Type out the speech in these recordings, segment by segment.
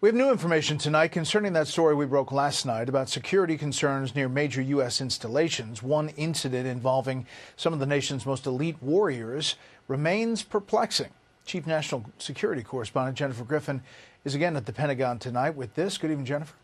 We have new information tonight concerning that story we broke last night about security concerns near major U.S. installations. One incident involving some of the nation's most elite warriors remains perplexing. Chief National Security Correspondent Jennifer Griffin is again at the Pentagon tonight with this. Good evening, Jennifer.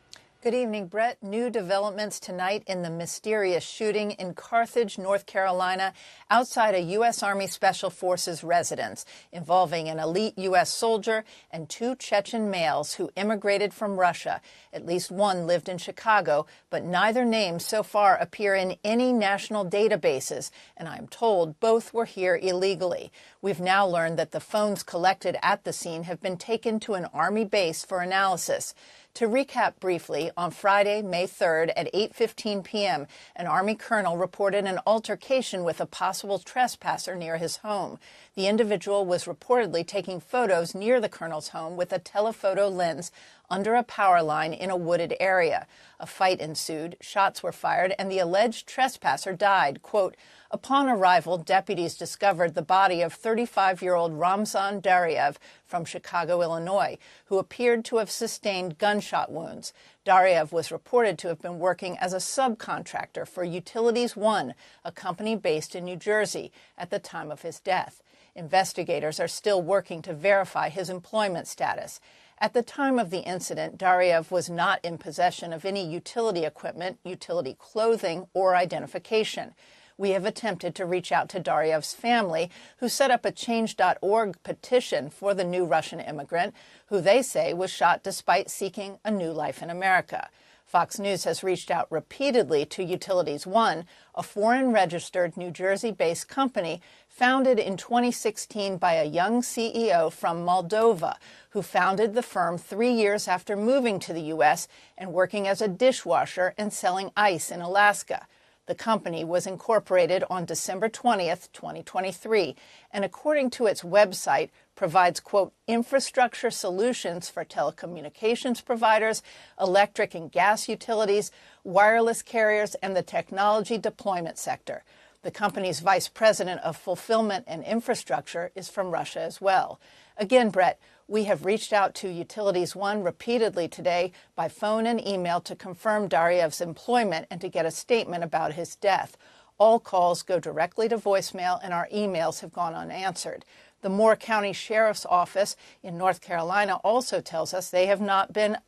Good evening, Brett. New developments tonight in the mysterious shooting in Carthage, North Carolina, outside a U.S. Army Special Forces residence, involving an elite U.S. soldier and two Chechen males who immigrated from Russia. At least one lived in Chicago, but neither name so far appear in any national databases, and I'm told both were here illegally. We've now learned that the phones collected at the scene have been taken to an Army base for analysis. To recap briefly, on Friday, May 3rd at 8:15 p.m., an Army colonel reported an altercation with a possible trespasser near his home. The individual was reportedly taking photos near the colonel's home with a telephoto lens under a power line in a wooded area. A fight ensued, shots were fired, and the alleged trespasser died. Quote, upon arrival, deputies discovered the body of 35-year-old Ramzan Daryev from Chicago, Illinois, who appeared to have sustained gunshot wounds. Daryev was reported to have been working as a subcontractor for Utilities One, a company based in New Jersey, at the time of his death. Investigators are still working to verify his employment status. At the time of the incident, Daryev was not in possession of any utility equipment, utility clothing, or identification. We have attempted to reach out to Daryev's family, who set up a Change.org petition for the new Russian immigrant, who they say was shot despite seeking a new life in America. Fox News has reached out repeatedly to Utilities One, a foreign-registered New Jersey-based company founded in 2016 by a young CEO from Moldova, who founded the firm 3 years after moving to the U.S. and working as a dishwasher and selling ice in Alaska. The company was incorporated on December 20th, 2023, and according to its website, provides, quote, infrastructure solutions for telecommunications providers, electric and gas utilities, wireless carriers, and the technology deployment sector. The company's vice president of fulfillment and infrastructure is from Russia as well. Again, Brett, we have reached out to Utilities One repeatedly today by phone and email to confirm Daryev's employment and to get a statement about his death. All calls go directly to voicemail, and our emails have gone unanswered. The Moore County Sheriff's Office in North Carolina also tells us they have not been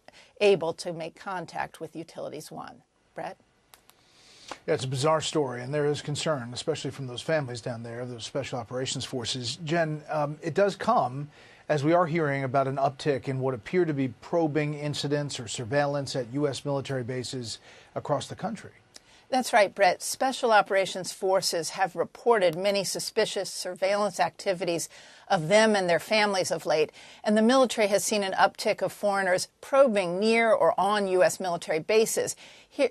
able to make contact with Utilities One. Brett? Yeah, it's a bizarre story, and there is concern, especially from those families down there, those special operations forces. Jen, it does come as we are hearing about an uptick in what appear to be probing incidents or surveillance at U.S. military bases across the country. That's right, Brett. Special Operations Forces have reported many suspicious surveillance activities of them and their families of late, and the military has seen an uptick of foreigners probing near or on U.S. military bases.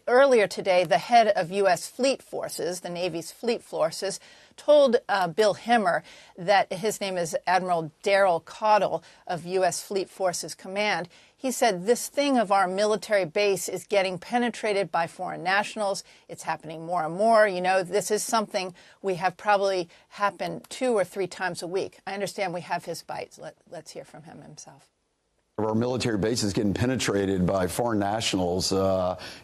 Earlier today, the head of U.S. Fleet Forces, the Navy's Fleet Forces, told Bill Hemmer that his name is Admiral Daryl Caudle of U.S. Fleet Forces Command. He said, this thing of our military base is getting penetrated by foreign nationals. It's happening more and more. You know, this is something we have probably happen 2 or 3 times a week. I understand we have his bites. Let's hear from him himself. Our military base is getting penetrated by foreign nationals.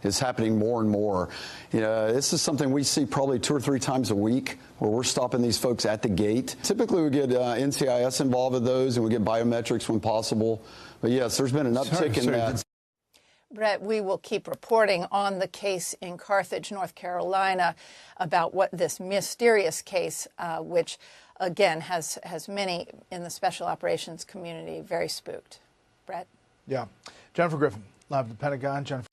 It's happening more and more. You know, this is something we see probably 2 or 3 times a week, where we're stopping these folks at the gate. Typically, we get NCIS involved with those, and we get biometrics when possible. But yes, there's been an uptick in that. Brett, we will keep reporting on the case in Carthage, North Carolina, about what this mysterious case, which again has many in the special operations community very spooked. Brett? Yeah. Jennifer Griffin, live at the Pentagon. Jennifer.